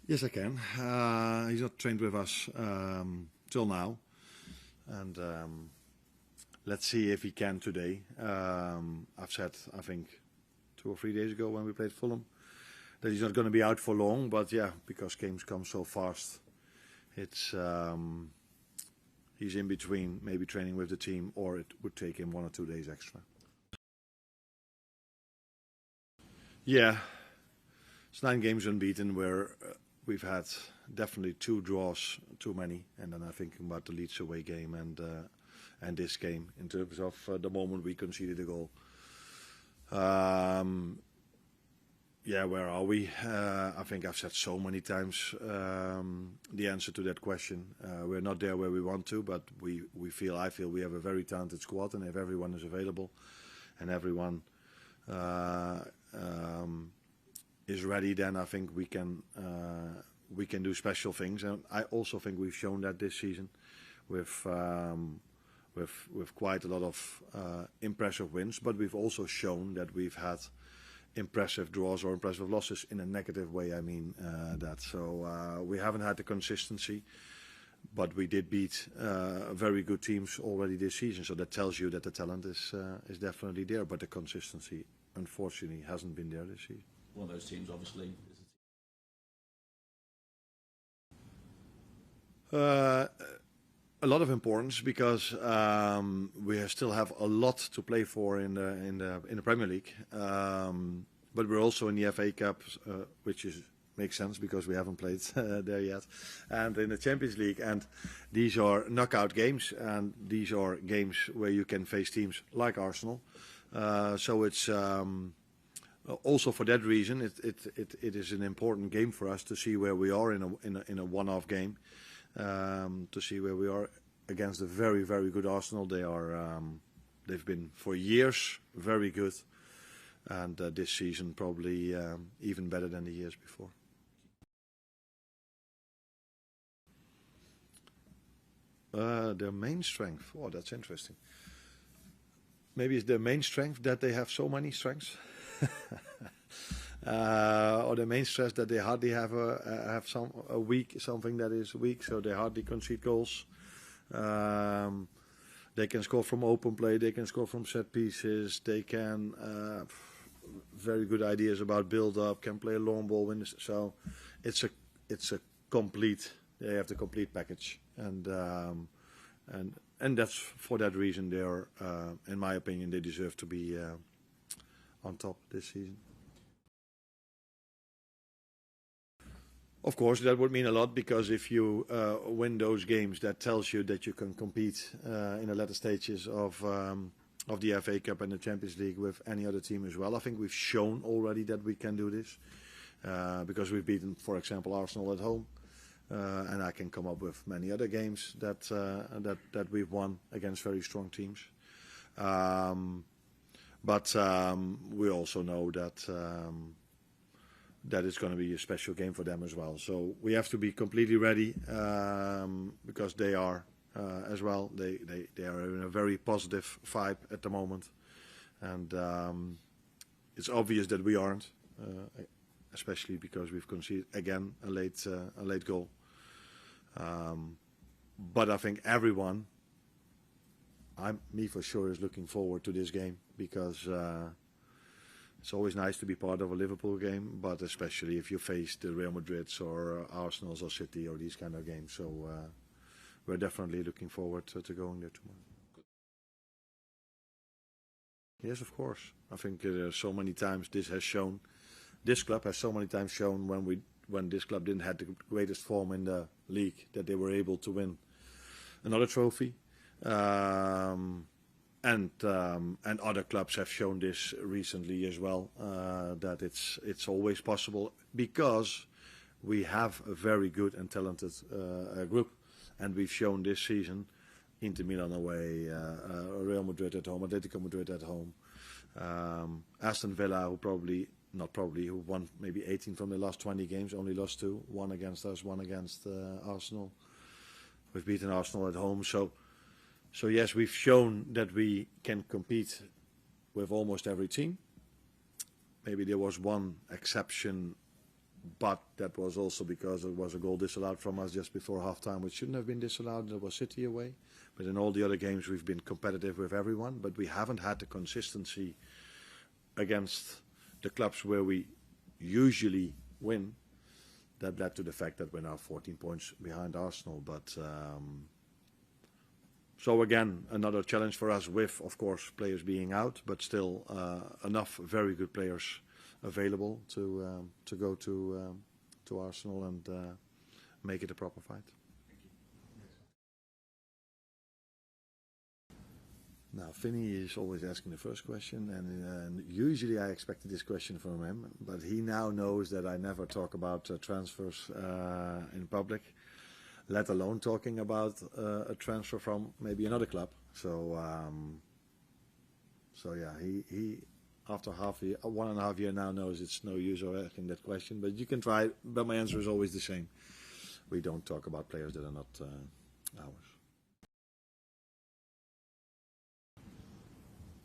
Yes, I can. He's not trained with us till now, and let's see if he can today. I've said, I think, 2 or 3 days ago when we played Fulham, that he's not going to be out for long. But yeah, because games come so fast, it's he's in between, maybe training with the team, or it would take him 1 or 2 days extra. Yeah, it's 9 games unbeaten, where we've had definitely 2 draws too many, and then I'm thinking about the Leeds away game and this game in terms of the moment we conceded a goal. Yeah, where are we? I think I've said so many times the answer to that question. We're not there where we want to, but I feel we have a very talented squad, and if everyone is available and everyone is ready, then I think we can do special things. And I also think we've shown that this season with quite a lot of impressive wins, but we've also shown that we've had impressive draws or impressive losses in a negative way. I mean that. So we haven't had the consistency, but we did beat very good teams already this season. So that tells you that the talent is definitely there, but the consistency, unfortunately, hasn't been there this season. One of those teams, obviously. A lot of importance, because we still have a lot to play for in the Premier League, but we're also in the FA Cup, which makes sense because we haven't played there yet, and in the Champions League, and these are knockout games, and these are games where you can face teams like Arsenal. So it's also for that reason it is an important game for us to see where we are in a one-off game. To see where we are against a very, very good Arsenal. They've been for years very good, and this season probably even better than the years before. Their main strength. Oh, that's interesting. Maybe it's their main strength that they have so many strengths. Or the main stress that they hardly have something that is weak, so they hardly concede goals. They can score from open play, they can score from set pieces, they can very good ideas about build up, can play a long ball. So it's a complete. They have the complete package, and that's for that reason they are, in my opinion, they deserve to be on top this season. Of course, that would mean a lot, because if you win those games, that tells you that you can compete in the latter stages of the FA Cup and the Champions League with any other team as well. I think we've shown already that we can do this, because we've beaten, for example, Arsenal at home, and I can come up with many other games that we've won against very strong teams. But we also know that it's going to be a special game for them as well. So we have to be completely ready, because they are as well. They are in a very positive vibe at the moment, and it's obvious that we aren't, especially because we've conceded again a late goal. But I think everyone, me for sure, is looking forward to this game, because it's always nice to be part of a Liverpool game, but especially if you face the Real Madrids or Arsenals or City or these kind of games. So we're definitely looking forward to going there tomorrow. Yes, of course. I think so many times this club has so many times shown when this club didn't have the greatest form in the league, that they were able to win another trophy. And other clubs have shown this recently as well, that it's always possible, because we have a very good and talented group, and we've shown this season, Inter Milan away, Real Madrid at home, Atletico Madrid at home, Aston Villa, who won maybe 18 from the last 20 games, only lost 2, one against us, one against Arsenal. We've beaten Arsenal at home, So yes, we've shown that we can compete with almost every team. Maybe there was one exception but that was also because it was a goal disallowed from us just before halftime, which shouldn't have been disallowed. It was City away. But in all the other games, we've been competitive with everyone, but we haven't had the consistency against the clubs where we usually win. That led to the fact that we're now 14 points behind Arsenal. But so again, another challenge for us with, of course, players being out, but still enough very good players available to go to Arsenal and make it a proper fight. Now, Vinny is always asking the first question, and usually I expected this question from him, but he now knows that I never talk about transfers in public, let alone talking about a transfer from maybe another club. So, yeah, he after 1.5 years now knows it's no use of asking that question, but you can try. But my answer is always the same: we don't talk about players that are not ours.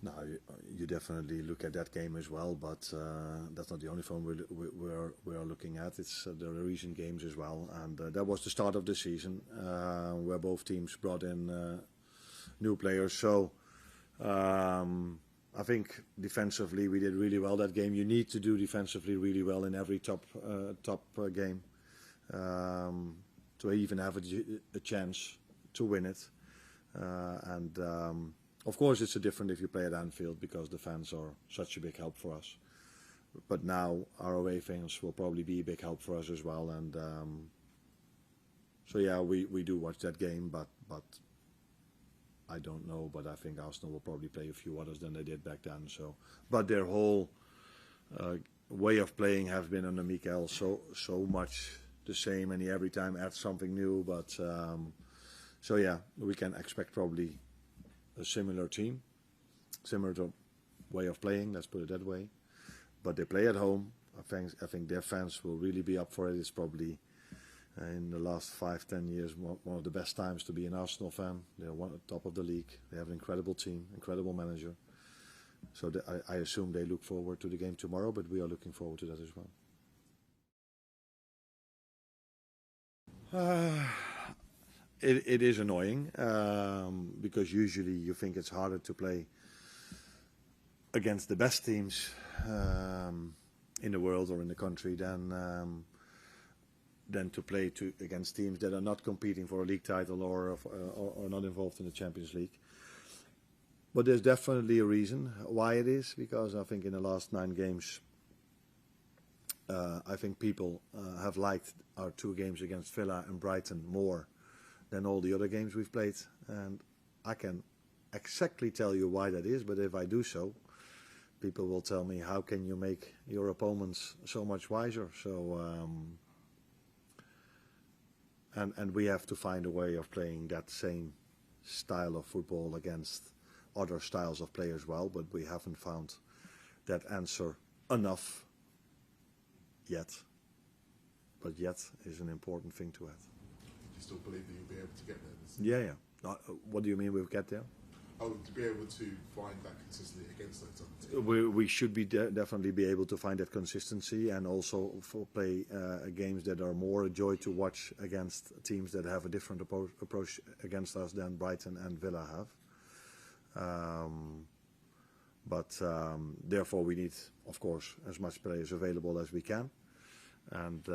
No, you definitely look at that game as well, but that's not the only one we are looking at. It's the recent games as well, and that was the start of the season where both teams brought in new players. So I think defensively we did really well that game. You need to do defensively really well in every top game to even have a chance to win it, and. Of course, it's different if you play at Anfield because the fans are such a big help for us. But now our away fans will probably be a big help for us as well. And so yeah, we do watch that game, but I don't know. But I think Arsenal will probably play a few others than they did back then. So, but their whole way of playing has been under Mikel so much the same, and he every time adds something new. But so yeah, we can expect probably a similar team, similar to way of playing, let's put it that way. But they play at home. I think their fans will really be up for it. It's probably in the last 5-10 years one of the best times to be an Arsenal fan. They're at the top of the league. They have an incredible team, incredible manager. So I assume they look forward to the game tomorrow, but we are looking forward to that as well. It is annoying because usually you think it's harder to play against the best teams in the world or in the country than to play against teams that are not competing for a league title or not involved in the Champions League. But there's definitely a reason why it is, because I think in the last 9 games I think people have liked our 2 games against Villa and Brighton more than all the other games we've played, and I can exactly tell you why that is, but if I do so, people will tell me, how can you make your opponents so much wiser? So and we have to find a way of playing that same style of football against other styles of play as well, but we haven't found that answer enough yet. But yet is an important thing to add. You still believe that you'll be able to get there this season? Yeah. What do you mean we'll get there? Oh, to be able to find that consistency against those other teams. We should be definitely be able to find that consistency, and also play games that are more a joy to watch against teams that have a different approach against us than Brighton and Villa have. But therefore we need, of course, as much players available as we can, and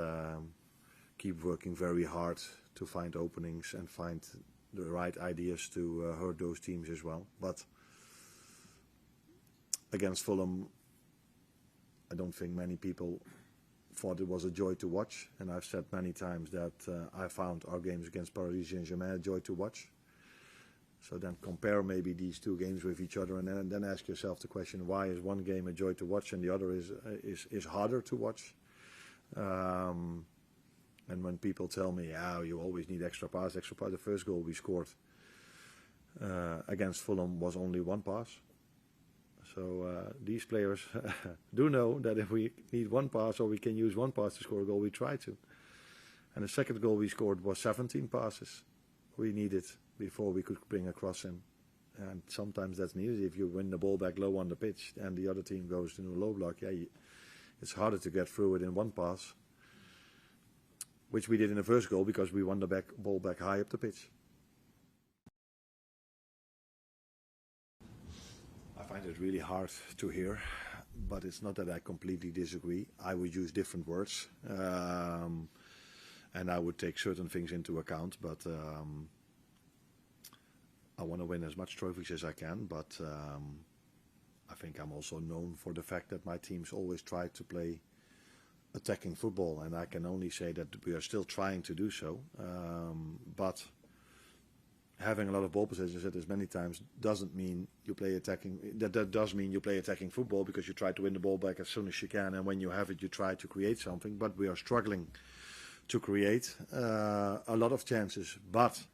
keep working very hard to find openings and find the right ideas to hurt those teams as well. But against Fulham, I don't think many people thought it was a joy to watch, and I've said many times that I found our games against Paris Saint-Germain a joy to watch. So then compare maybe these 2 games with each other, and then ask yourself the question, why is one game a joy to watch and the other is harder to watch? And when people tell me, you always need extra pass, the first goal we scored against Fulham was only 1 pass. So these players do know that if we need 1 pass, or we can use 1 pass to score a goal, we try to. And the second goal we scored was 17 passes we needed before we could bring a cross in. And sometimes that's needed if you win the ball back low on the pitch and the other team goes to a low block. It's harder to get through it in 1 pass which we did in the first goal because we won the ball back high up the pitch. I find it really hard to hear, but it's not that I completely disagree. I would use different words, and I would take certain things into account, but I want to win as much trophies as I can, but I think I'm also known for the fact that my teams always try to play attacking football, and I can only say that we are still trying to do so. But having a lot of ball possession, as I said as many times, doesn't mean you play attacking. That does mean you play attacking football because you try to win the ball back as soon as you can, and when you have it, you try to create something. But we are struggling to create a lot of chances. But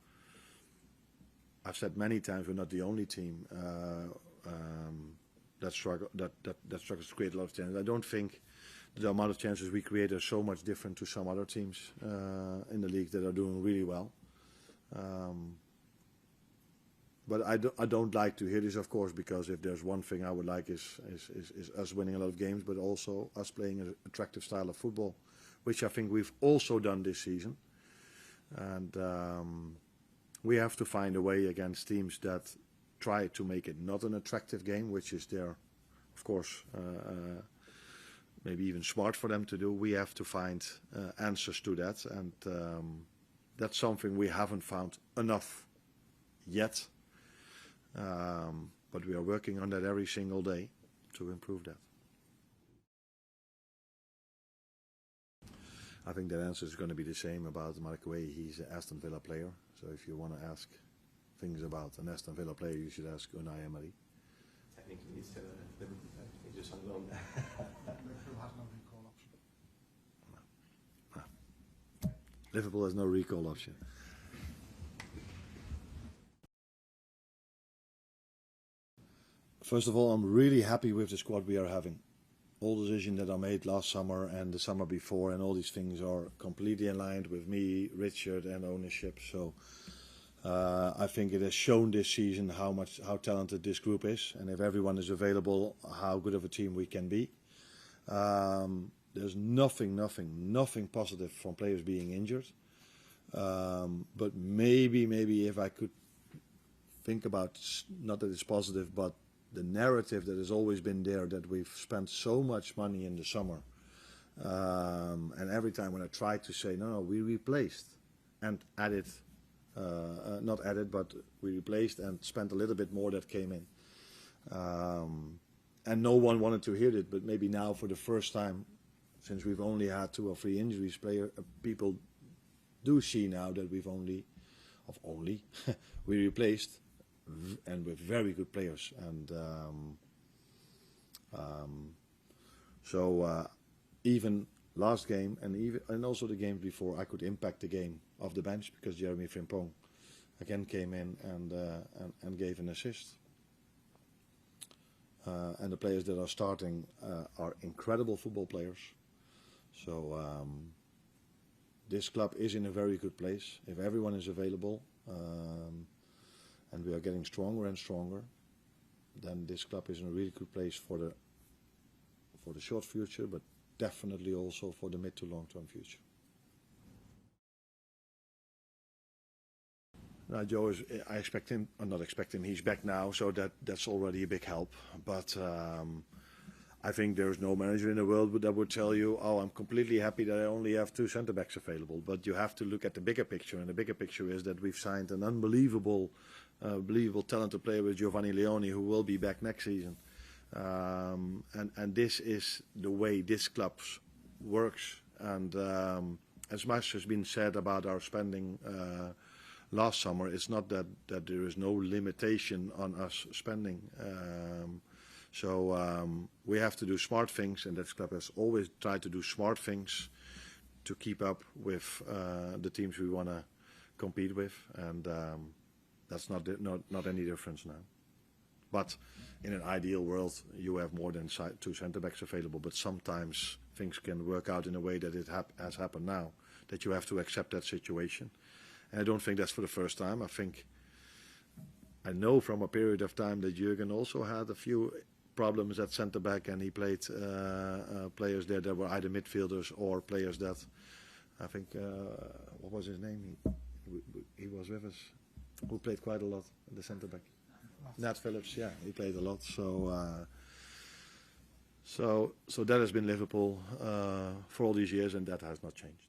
I've said many times we're not the only team that struggles to create a lot of chances. I don't think the amount of chances we create are so much different to some other teams in the league that are doing really well. But I don't like to hear this, of course, because if there's one thing I would like is us winning a lot of games, but also us playing an attractive style of football, which I think we've also done this season. And we have to find a way against teams that try to make it not an attractive game, which is there, of course, maybe even smart for them to do. We have to find answers to that, and that's something we haven't found enough yet. But we are working on that every single day to improve that. I think that answer is going to be the same about Mark Way. He's an Aston Villa player. So if you want to ask things about an Aston Villa player, you should ask Unai Emery. Technically, he's still a Liverpool player. He's just on loan. Liverpool has no recall option. No. Liverpool has no recall option. First of all, I'm really happy with the squad we are having. All decisions that are made last summer and the summer before and all these things are completely aligned with me, Richard and ownership. So I think it has shown this season how talented this group is, and if everyone is available, how good of a team we can be. There's nothing positive from players being injured. But maybe if I could think about, not that it's positive, but the narrative that has always been there, that we've spent so much money in the summer, and every time when I try to say no, we replaced and added, not added, but we replaced and spent a little bit more that came in, and no one wanted to hear it. But maybe now, for the first time since we've only had 2 or 3 injuries, people do see now that we replaced. And with very good players, and so even last game and also the games before, I could impact the game off the bench because Jeremy Frimpong again came in and gave an assist. And the players that are starting are incredible football players. So this club is in a very good place if everyone is available. And we are getting stronger and stronger, then this club is in a really good place for the short future, but definitely also for the mid to long term future. Now, Joe I expect him, or not expect him, he's back now, so that's already a big help. But I think there's no manager in the world that would tell you, oh, I'm completely happy that I only have 2 centre backs available. But you have to look at the bigger picture, and the bigger picture is that we've signed an unbelievable talented player with Giovanni Leone, who will be back next season. And this is the way this club works. And as much has been said about our spending last summer, it's not that there is no limitation on us spending. So we have to do smart things, and this club has always tried to do smart things to keep up with the teams we want to compete with, and that's not any difference now. But in an ideal world, you have more than 2 centre backs available. But sometimes things can work out in a way that it has happened now, that you have to accept that situation. And I don't think that's for the first time. I know from a period of time that Jürgen also had a few problems at centre back, and he played players there that were either midfielders or players that I think what was his name? He was with us. Who played quite a lot at the centre back. Nat Phillips, yeah, he played a lot. So that has been Liverpool for all these years, and that has not changed.